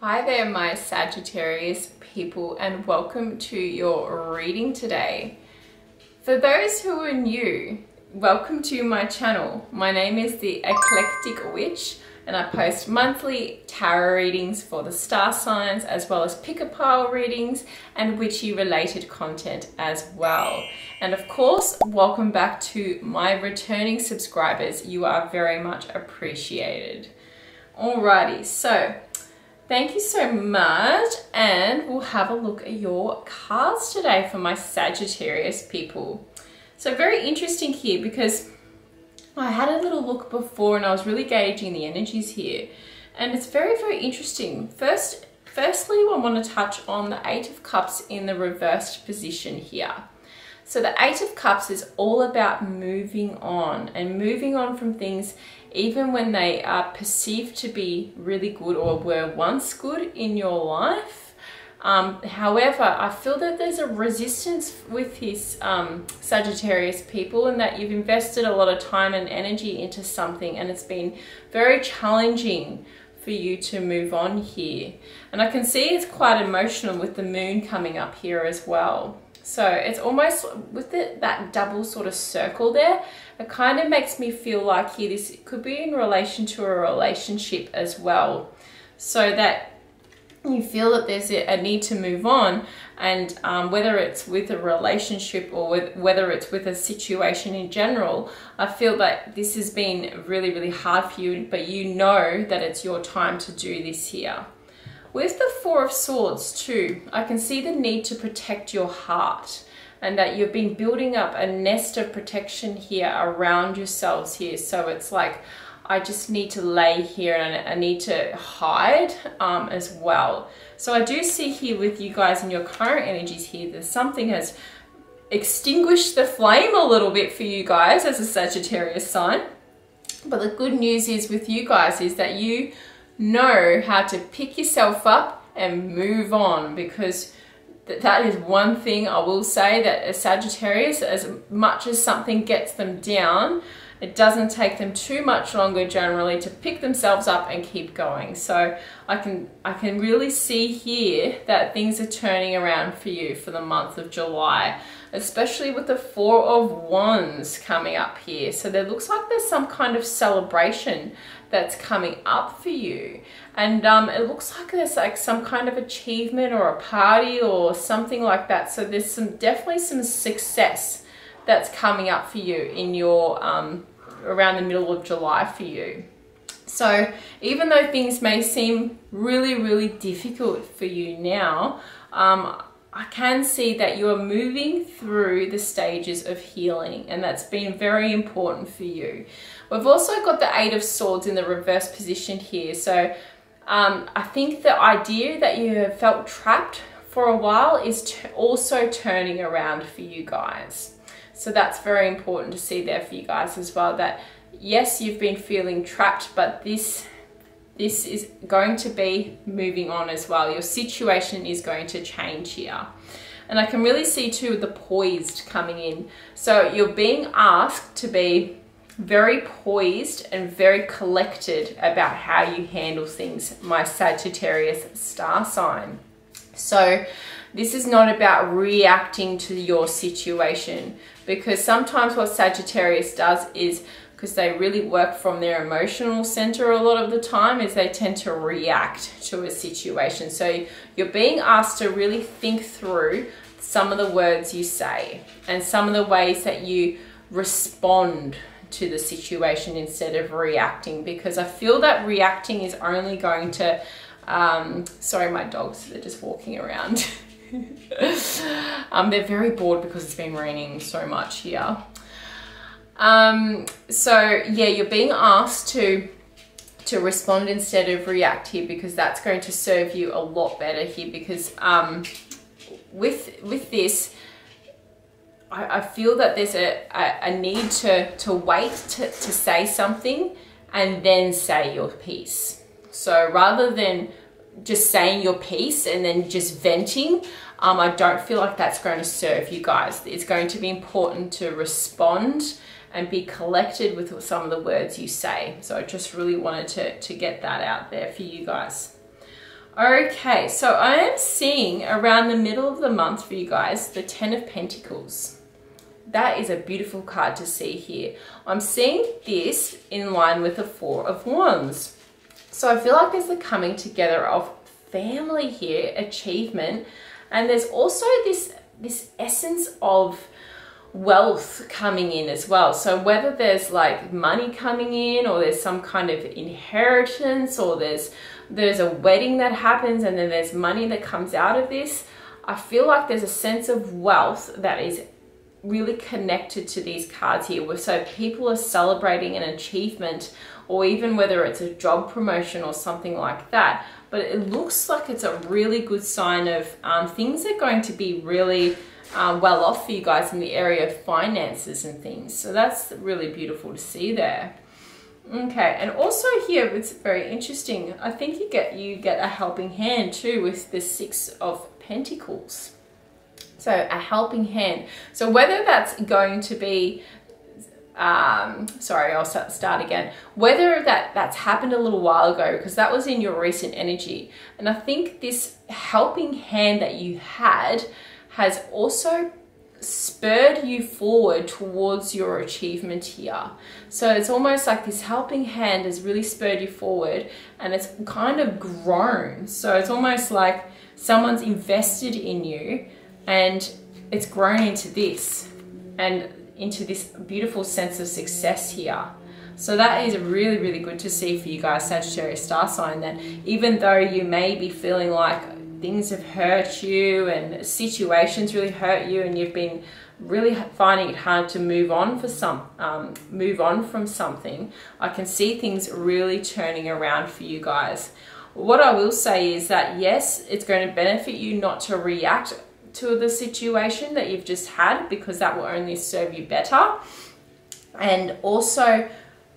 Hi there, my Sagittarius people, and welcome to your reading today. For those who are new, welcome to my channel. My name is the Eclectic Witch, and I post monthly tarot readings for the star signs, as well as pick-a-pile readings and witchy related content as well. And of course, welcome back to my returning subscribers. You are very much appreciated. Alrighty, so thank you so much, and we'll have a look at your cards today for my Sagittarius people. So very interesting here because I had a little look before and I was really gauging the energies here, and it's very, very interesting. Firstly, I want to touch on the Eight of Cups in the reversed position here. So the Eight of Cups is all about moving on and moving on from things even when they are perceived to be really good or were once good in your life. However, I feel that there's a resistance with his Sagittarius people, and that you've invested a lot of time and energy into something and it's been very challenging for you to move on here. And I can see it's quite emotional with the moon coming up here as well. So it's almost with that double sort of circle there, it kind of makes me feel like here this could be in relation to a relationship as well. So that you feel that there's a need to move on, and whether it's with a relationship or whether it's with a situation in general, I feel that this has been really, really hard for you, but you know that it's your time to do this here. With the Four of Swords too, I can see the need to protect your heart, and that you've been building up a nest of protection here around yourselves here. So it's like, I just need to lay here and I need to hide as well. So I do see here with you guys in your current energies here, that something has extinguished the flame a little bit for you guys as a Sagittarius sign. But the good news is with you guys is that you know how to pick yourself up and move on, because that is one thing I will say, that a Sagittarius, as much as something gets them down, it doesn't take them too much longer generally to pick themselves up and keep going. So I can really see here that things are turning around for you for the month of July, especially with the Four of Wands coming up here. So there looks like there's some kind of celebration that's coming up for you, and it looks like there's like some kind of achievement or a party or something like that. So there's definitely some success that's coming up for you in your around the middle of July for you. So even though things may seem really, really difficult for you now, I can see that you are moving through the stages of healing, and that's been very important for you. We've also got the Eight of Swords in the reverse position here. So I think the idea that you have felt trapped for a while is also turning around for you guys. So that's very important to see there for you guys as well, that yes, you've been feeling trapped, but this is going to be moving on as well. Your situation is going to change here. And I can really see too the poised coming in. So you're being asked to be very poised and very collected about how you handle things, my Sagittarius star sign. So this is not about reacting to your situation, because sometimes what Sagittarius does is, because they really work from their emotional center a lot of the time, is they tend to react to a situation. So you're being asked to really think through some of the words you say and some of the ways that you respond to the situation instead of reacting, because I feel that reacting is only going to, sorry, my dogs, they're just walking around. They're very bored because it's been raining so much here. So yeah, you're being asked to respond instead of react here, because that's going to serve you a lot better here, because with this, I feel that there's a need to wait to say something and then say your piece. So rather than just saying your piece and then just venting, I don't feel like that's going to serve you guys. It's going to be important to respond and be collected with some of the words you say. So I just really wanted to get that out there for you guys. Okay, so I am seeing around the middle of the month for you guys, the 10 of Pentacles. That is a beautiful card to see here. I'm seeing this in line with the 4 of Wands. So I feel like there's the coming together of family here, achievement, and there's also this essence of wealth coming in as well. So whether there's like money coming in, or there's some kind of inheritance, or there's a wedding that happens and then there's money that comes out of this, I feel like there's a sense of wealth that is really connected to these cards here. So people are celebrating an achievement, or even whether it's a job promotion or something like that. But it looks like it's a really good sign of things are going to be really well off for you guys in the area of finances and things. So that's really beautiful to see there. Okay, and also here it's very interesting. I think you get a helping hand too with the 6 of Pentacles. So a helping hand. So whether that's going to be sorry, I'll start again. Whether that's happened a little while ago, because that was in your recent energy. And I think this helping hand that you had has also spurred you forward towards your achievement here. So it's almost like this helping hand has really spurred you forward, and it's kind of grown. So it's almost like someone's invested in you and it's grown into this and into this beautiful sense of success here. So that is really, really good to see for you guys, Sagittarius star sign, that even though you may be feeling like things have hurt you and situations really hurt you, and you've been really finding it hard to move on from something, I can see things really turning around for you guys. What I will say is that yes, it's going to benefit you not to react to the situation that you've just had, because that will only serve you better. And also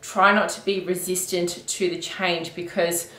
try not to be resistant to the change, because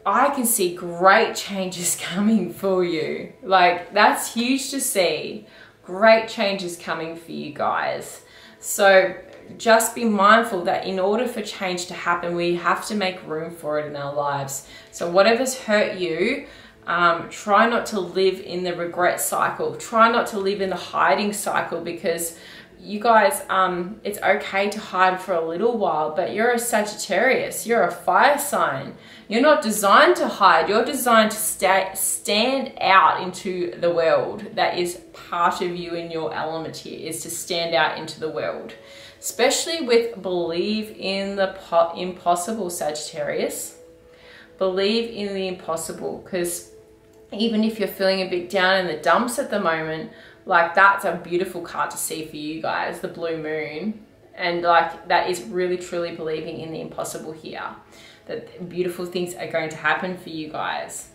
I can see great changes coming for you. Like, that's huge to see. Great changes coming for you guys. So just be mindful that in order for change to happen, we have to make room for it in our lives. So whatever's hurt you, try not to live in the regret cycle. Try not to live in the hiding cycle, because you guys, it's okay to hide for a little while, but you're a Sagittarius, you're a fire sign. You're not designed to hide, you're designed to stand out into the world. That is part of you in your element here, is to stand out into the world. Especially with believe in the impossible, Sagittarius. Believe in the impossible, because even if you're feeling a bit down in the dumps at the moment, like, that's a beautiful card to see for you guys, the blue moon. And like, that is really truly believing in the impossible here, that beautiful things are going to happen for you guys.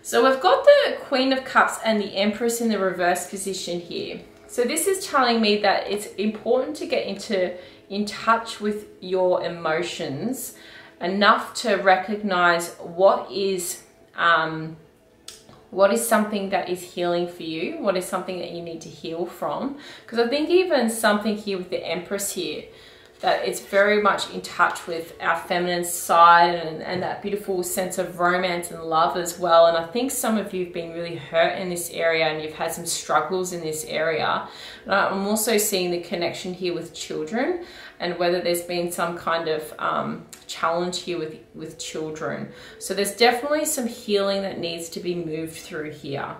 So we've got the Queen of Cups and the Empress in the reverse position here. So this is telling me that it's important to get in touch with your emotions enough to recognize what is something that is healing for you, what is something that you need to heal from. Because I think even something here with the Empress here, that it's very much in touch with our feminine side and that beautiful sense of romance and love as well. And I think some of you have been really hurt in this area, and you've had some struggles in this area. And I'm also seeing the connection here with children, and whether there's been some kind of challenge here with children. So there's definitely some healing that needs to be moved through here.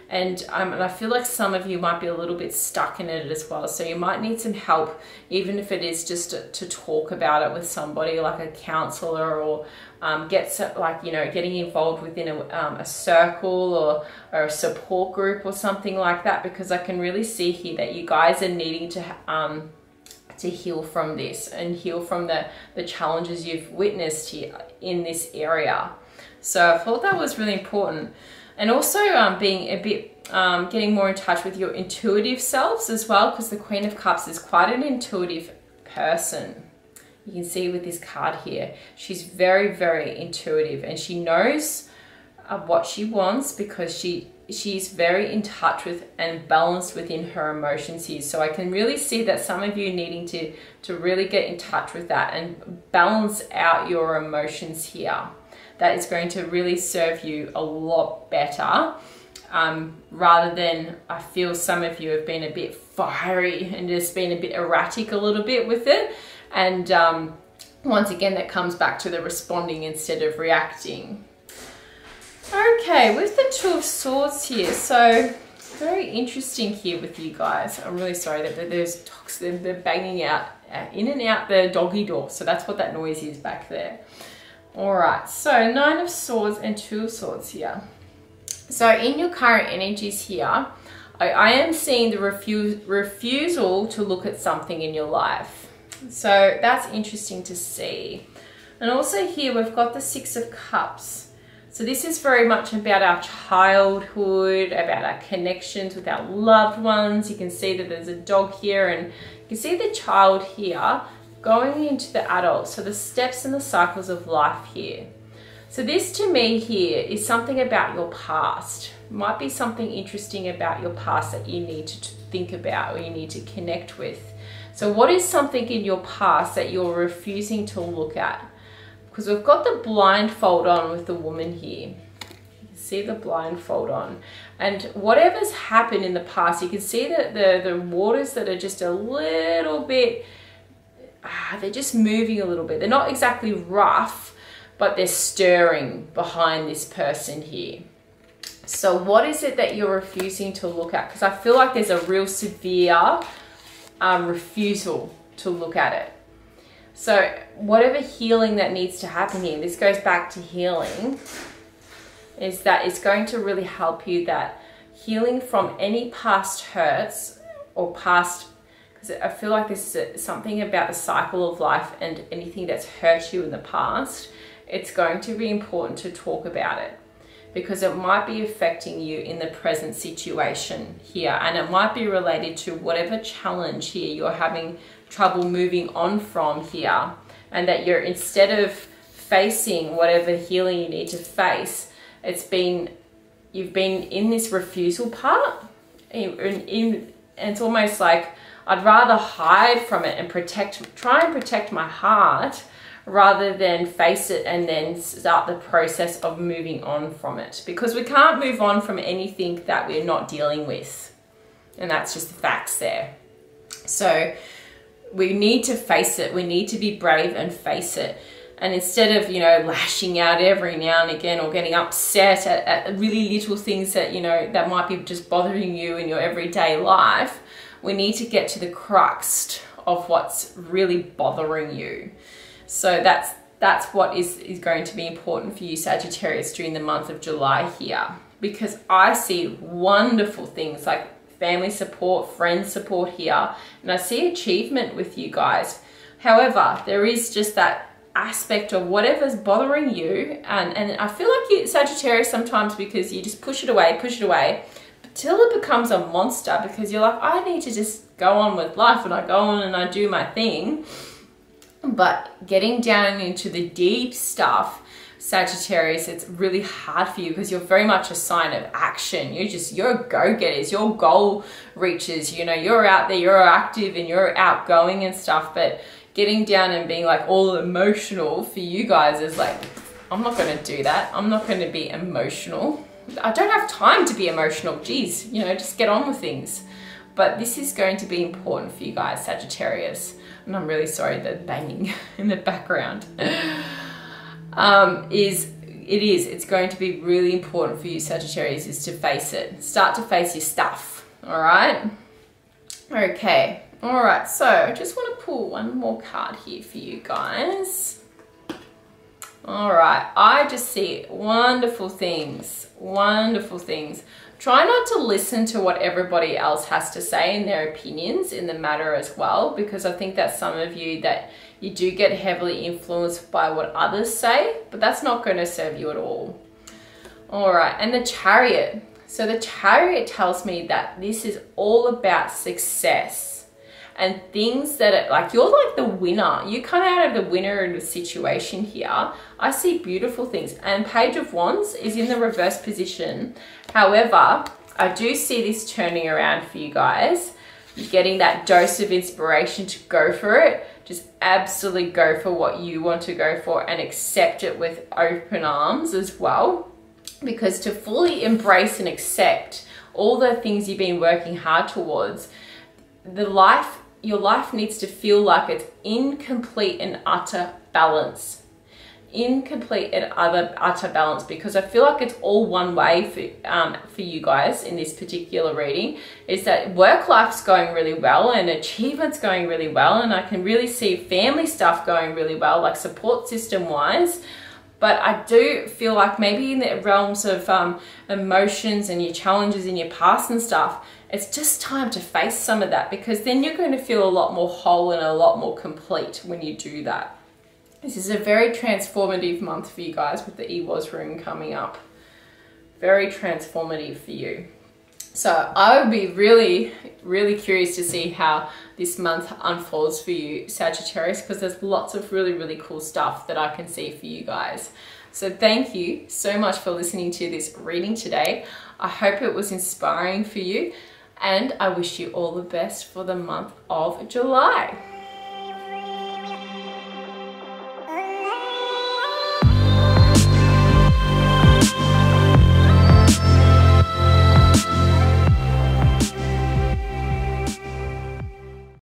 And I feel like some of you might be a little bit stuck in it as well. So you might need some help, even if it is just to talk about it with somebody like a counselor, or getting involved within a circle or a support group or something like that, because I can really see here that you guys are needing to heal from this and heal from the challenges you've witnessed here in this area. So I thought that was really important. And also being a bit, getting more in touch with your intuitive selves as well, because the Queen of Cups is quite an intuitive person. You can see with this card here, she's very, very intuitive, and she knows what she wants, because she's very in touch with and balanced within her emotions here. So I can really see that some of you needing to really get in touch with that and balance out your emotions here. that is going to really serve you a lot better. Rather than, I feel some of you have been a bit fiery and just been a bit erratic a little bit with it. And once again, that comes back to the responding instead of reacting. Okay, with the Two of Swords here, so very interesting here with you guys. I'm really sorry that there's dogs, they're banging out in and out the doggy door. So that's what that noise is back there. All right, so Nine of Swords and Two of Swords here. So in your current energies here, I am seeing the refusal to look at something in your life. So that's interesting to see. And also here we've got the Six of Cups. So this is very much about our childhood, about our connections with our loved ones. You can see that there's a dog here, and you can see the child here going into the adult. So the steps and the cycles of life here. So this to me here is something about your past. Might be something interesting about your past that you need to think about or you need to connect with. So what is something in your past that you're refusing to look at? Because we've got the blindfold on with the woman here. You can see the blindfold on. And whatever's happened in the past, you can see that the waters that are just a little bit, they're just moving a little bit. They're not exactly rough, but they're stirring behind this person here. So what is it that you're refusing to look at? Because I feel like there's a real severe refusal to look at it. So whatever healing that needs to happen here, this goes back to healing, is that it's going to really help you, that healing from any past hurts or past, because I feel like this is something about the cycle of life and anything that's hurt you in the past. It's going to be important to talk about it because it might be affecting you in the present situation here, and it might be related to whatever challenge here you're having trouble moving on from here, and that you're, instead of facing whatever healing you need to face, you've been in this refusal part, and it's almost like I'd rather hide from it and try and protect my heart rather than face it and then start the process of moving on from it, because we can't move on from anything that we're not dealing with, and that's just the facts there. So we need to face it. We need to be brave and face it. And instead of, you know, lashing out every now and again or getting upset at really little things that, you know, that might be just bothering you in your everyday life, we need to get to the crux of what's really bothering you. So that's what is going to be important for you, Sagittarius, during the month of July here, because I see wonderful things like family support, friend support here, and I see achievement with you guys. However, there is just that aspect of whatever's bothering you, and I feel like you, Sagittarius, sometimes, because you just push it away till it becomes a monster, because you're like, I need to just go on with life, and I go on and I do my thing. But getting down into the deep stuff, Sagittarius, it's really hard for you because you're very much a sign of action. You're go-getters, you're goal reachers, you know, you're out there, you're active and you're outgoing and stuff. But getting down and being like all emotional for you guys is like, I'm not going to do that. I'm not going to be emotional. I don't have time to be emotional. Geez, you know, just get on with things. But this is going to be important for you guys, Sagittarius. And I'm really sorry the banging in the background. It's going to be really important for you, Sagittarius, is to face it. Start to face your stuff, all right? Okay, all right, so I just want to pull one more card here for you guys. All right, I just see wonderful things, wonderful things. Try not to listen to what everybody else has to say and their opinions in the matter as well, because I think that some of you that you do get heavily influenced by what others say, but that's not going to serve you at all. All right, and the Chariot. So the Chariot tells me that this is all about success and things that are like, you're like the winner. You come out of the winner in the situation here. I see beautiful things. And Page of Wands is in the reverse position. However, I do see this turning around for you guys. You're getting that dose of inspiration to go for it. just absolutely go for what you want to go for and accept it with open arms as well. Because to fully embrace and accept all the things you've been working hard towards, your life needs to feel like it's in complete and utter balance. In complete and utter balance, because I feel like it's all one way for you guys in this particular reading, is that work life's going really well and achievements going really well, and I can really see family stuff going really well, like support system wise. But I do feel like maybe in the realms of emotions and your challenges in your past and stuff, it's just time to face some of that, because then you're going to feel a lot more whole and a lot more complete when you do that. This is a very transformative month for you guys with the Ewoz rune coming up. Very transformative for you. So I would be really, really curious to see how this month unfolds for you, Sagittarius, because there's lots of really, really cool stuff that I can see for you guys. So thank you so much for listening to this reading today. I hope it was inspiring for you, and I wish you all the best for the month of July.